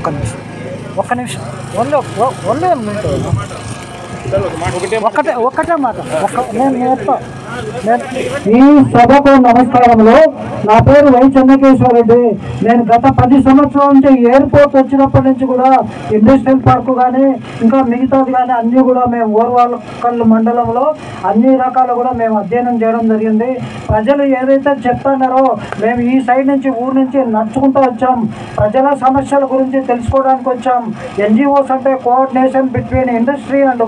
ఒక్క నిమిషం ఒళ్ళే ఒక్కటే మాట నేను చెప్తా. ఈ సభకు నమస్కారములు. నా పేరు వై చెన్నకేశ్వరరెడ్డి. నేను గత 10 సంవత్సరాల నుంచి ఎయిర్పోర్ట్ వచ్చినప్పటి నుంచి కూడా ఇండస్ట్రియల్ పార్కు కానీ ఇంకా మిగతాది కానీ అన్నీ కూడా మేము ఓర్వాలకల్లు మండలంలో అన్ని రకాలు కూడా మేము అధ్యయనం చేయడం జరిగింది. ప్రజలు ఏదైతే చెప్తున్నారో మేము ఈ సైడ్ నుంచి ఊరు నుంచి నడుచుకుంటూ వచ్చాం. ప్రజల సమస్యల గురించి తెలుసుకోవడానికి వచ్చాం. ఎన్జిఓస్ అంటే coordination between industry and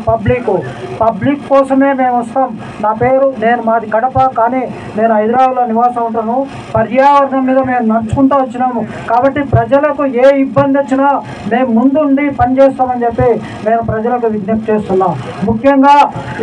public కోసమే మేము వస్తాం. నా పేరు మాది కడప, కానీ నేను హైదరాబాద్లో నివాసం ఉంటాను. పర్యావరణం మీద మేము నడుచుకుంటూ వచ్చినాము కాబట్టి ప్రజలకు ఏ ఇబ్బంది వచ్చినా మేము ముందుండి పనిచేస్తామని చెప్పి నేను ప్రజలకు విజ్ఞప్తి చేస్తున్నాం. ముఖ్యంగా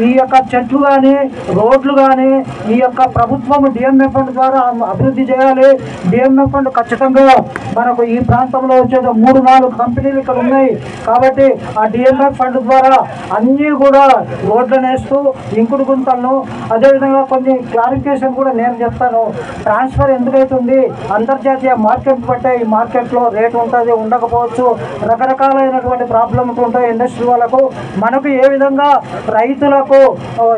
ఈ యొక్క చెట్లు కానీ రోడ్లు కానీ ఈ యొక్క ప్రభుత్వం డిఎంఎఫ్ ఫండ్ ద్వారా అభివృద్ధి చేయాలి. డిఎంఎఫ్ ఫండ్ ఖచ్చితంగా మనకు ఈ ప్రాంతంలో వచ్చేది 3-4 కంపెనీలు ఇక్కడ ఉన్నాయి కాబట్టి ఆ డిఎంఎఫ్ ఫండ్ ద్వారా అన్నీ కూడా రోడ్లను వేస్తూ ఇంకుడు గుంతలను అదేవిధంగా కొన్ని క్లారిఫికేషన్ కూడా నేను చెప్తాను. ట్రాన్స్ఫర్ ఎందుకైతుంది, అంతర్జాతీయ మార్కెట్ బట్టే ఈ మార్కెట్లో రేటు ఉంటుంది, ఉండకపోవచ్చు, రకరకాలైనటువంటి ప్రాబ్లమ్స్ ఉంటాయి ఇండస్ట్రీ వాళ్ళకు. మనకు ఏ విధంగా రైతులకు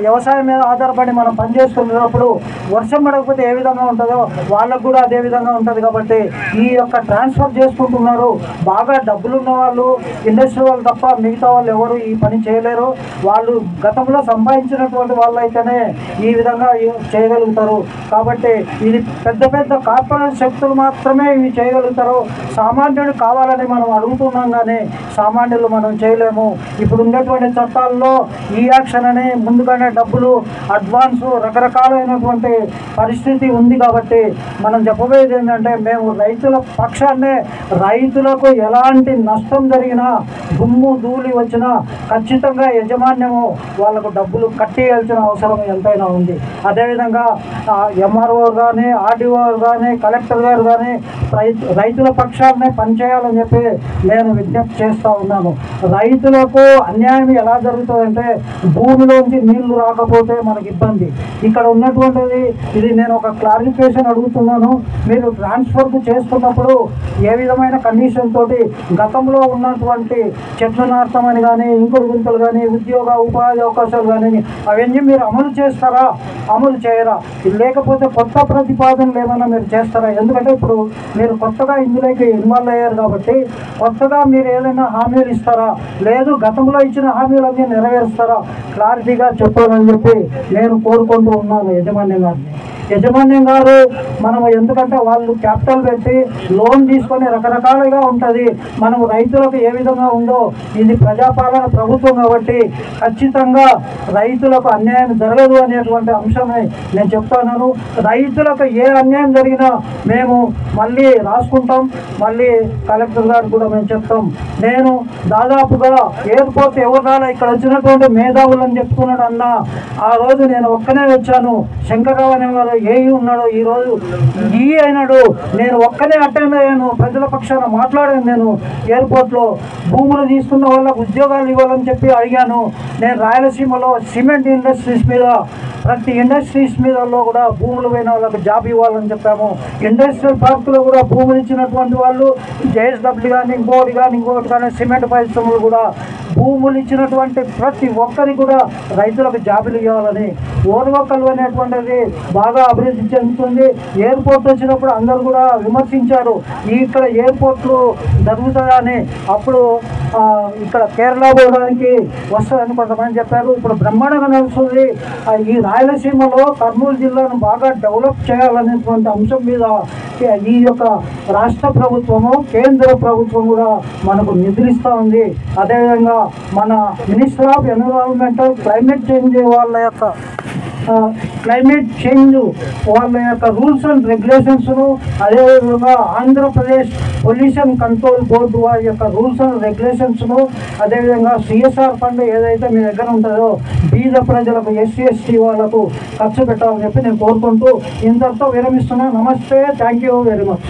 వ్యవసాయం మీద ఆధారపడి మనం పనిచేసుకున్నప్పుడు వర్షం పడకపోతే ఏ విధంగా ఉంటుందో వాళ్ళకు కూడా అదే విధంగా ఉంటుంది. కాబట్టి ఈ యొక్క ట్రాన్స్ఫర్ చేసుకుంటున్నారు. బాగా డబ్బులు ఉన్న వాళ్ళు ఇండస్ట్రీ వాళ్ళు తప్ప మిగతా వాళ్ళు ఎవరు ఈ పని చేయలేరు. వాళ్ళు గతంలో సంపాదించినటువంటి వాళ్ళు అయితేనే ఈ విధంగా చేయగలుగుతారు. కాబట్టి ఇది పెద్ద పెద్ద కార్పొరేట్ శక్తులు మాత్రమే ఇవి చేయగలుగుతారు. సామాన్యుడు కావాలని మనం అడుగుతున్నాం కానీ సామాన్యులు మనం చేయలేము. ఇప్పుడు ఉన్నటువంటి చట్టాల్లో ఈ యాక్షన్ అని ముందుగానే డబ్బులు అడ్వాన్సు రకరకాలైనటువంటి పరిస్థితి ఉంది. కాబట్టి మనం చెప్పబోయేది ఏంటంటే మేము రైతుల పక్షాన్నే, రైతులకు ఎలాంటి నష్టం జరిగినా దుమ్ము ధూళి వచ్చినా ఖచ్చితంగా యజమాన్యము వాళ్ళకు డబ్బులు కట్టేయాల్సిన అవసరం ఎంతైనా ఉంది. అదేవిధంగా ఎంఆర్ఓ కానీ ఆర్డీఓ కానీ కలెక్టర్ గారు కానీ రైతుల పక్షాన్నే పనిచేయాలని చెప్పి నేను విజ్ఞప్తి చేస్తూ ఉన్నాను. రైతులకు అన్యాయం ఎలా జరుగుతుందంటే భూమిలోంచి నీళ్లు రాకపోతే మనకి ఇబ్బంది. ఇక్కడ ఉన్నటువంటిది ఇది నేను ఒక క్లారిఫికేషన్ అడుగుతున్నాను. మీరు ట్రాన్స్ఫర్కు చేస్తున్నప్పుడు ఏ విధమైన కండిషన్ తోటి గతంలో ఉన్నటువంటి చెట్లు నాటమని కానీ ఇంకుడు గుంతలు కానీ ఉపాధి అవకాశాలు కానీ అవన్నీ మీరు అమలు చేస్తారా, అమలు చేయరా, లేకపోతే కొత్త ప్రతిపాదనలు ఏమైనా మీరు చేస్తారా? ఎందుకంటే ఇప్పుడు మీరు కొత్తగా ఇందులోకి ఇన్వాల్వ్ అయ్యారు కాబట్టి కొత్తగా మీరు ఏదైనా హామీలు ఇస్తారా, లేదు గతంలో ఇచ్చిన హామీలన్నీ నెరవేరుస్తారా, క్లారిటీగా చెప్పాలని చెప్పి నేను కోరుకుంటూ ఉన్నాను యజమాన్యం గారు. మనము ఎందుకంటే వాళ్ళు క్యాపిటల్ పెట్టి లోన్ తీసుకొని రకరకాలుగా ఉంటుంది. మనము రైతులకు ఏ విధంగా ఉందో ఇది ప్రజాపాలన ప్రభుత్వం కాబట్టి ఖచ్చితంగా రైతులకు అన్యాయం జరగదు అనేటువంటి అంశమే నేను చెప్తున్నాను. రైతులకు ఏ అన్యాయం జరిగినా మేము మళ్ళీ రాసుకుంటాం, మళ్ళీ కలెక్టర్ గారు కూడా మేము చెప్తాం. నేను దాదాపుగా ఎయిర్పోర్ట్ ఎవరినాలా ఇక్కడ వచ్చినటువంటి మేధావులని చెప్తున్నాడు అన్న. ఆ రోజు నేను ఒక్కనే వచ్చాను. శంకర్రావు అనే వారు ఏఈ ఉన్నాడు, ఈరోజు ఈ అయినాడు. నేను ఒక్కనే అటెండ్ అయ్యాను, ప్రజల పక్షాన మాట్లాడాను. నేను ఎయిర్పోర్ట్లో భూములు తీసుకున్న వాళ్ళకు ఉద్యోగాలు ఇవ్వాలని చెప్పి అడిగాను. నేను రాయలసీమలో సిమెంట్ ఇండస్ట్రీస్ మీద ప్రతి ఇండస్ట్రీస్ మీదలో కూడా భూములు పోయిన వాళ్ళకి జాబ్ ఇవ్వాలని చెప్పాము. ఇండస్ట్రియల్ పార్కులో కూడా భూములు ఇచ్చినటువంటి వాళ్ళు జేఎస్డబ్ల్యూ కానీ ఇంకోటి కానీ సిమెంట్ పరిశ్రమలు కూడా భూములు ఇచ్చినటువంటి ప్రతి ఒక్కరికి కూడా రైతులకు జాబులు ఇవ్వాలని. ఓర్వకల్లు అనేటువంటిది బాగా అభివృద్ధి చెందుతుంది. ఎయిర్పోర్ట్ వచ్చినప్పుడు అందరూ కూడా విమర్శించారు ఇక్కడ ఎయిర్పోర్ట్లు జరుగుతుందని. అప్పుడు ఇక్కడ కేరళ పోవడానికి వస్తుందని కొంతమంది చెప్పారు. ఇప్పుడు బ్రహ్మాండంగా నడుస్తుంది. ఈ రాయలసీమలో కర్నూలు జిల్లాను బాగా డెవలప్ చేయాలనేటువంటి అంశం మీద ఈ యొక్క రాష్ట్ర ప్రభుత్వము కేంద్ర ప్రభుత్వం కూడా మనకు నిధులిస్తూ ఉంది. అదేవిధంగా మన minister of environmental climate change వాళ్ళ యొక్క రూల్స్ అండ్ రెగ్యులేషన్స్ను, అదేవిధంగా ఆంధ్రప్రదేశ్ పొల్యూషన్ కంట్రోల్ బోర్డు వారి యొక్క రూల్స్ అండ్ రెగ్యులేషన్స్ను, అదేవిధంగా సిఎస్ఆర్ ఫండ్ ఏదైతే మీ దగ్గర ఉంటుందో బీద ప్రజలకు SC/ST వాళ్ళకు ఖర్చు పెట్టాలని చెప్పి నేను కోరుకుంటూ ఇంతటితో విరమిస్తున్నాను. నమస్తే, థ్యాంక్ యూ వెరీ మచ్.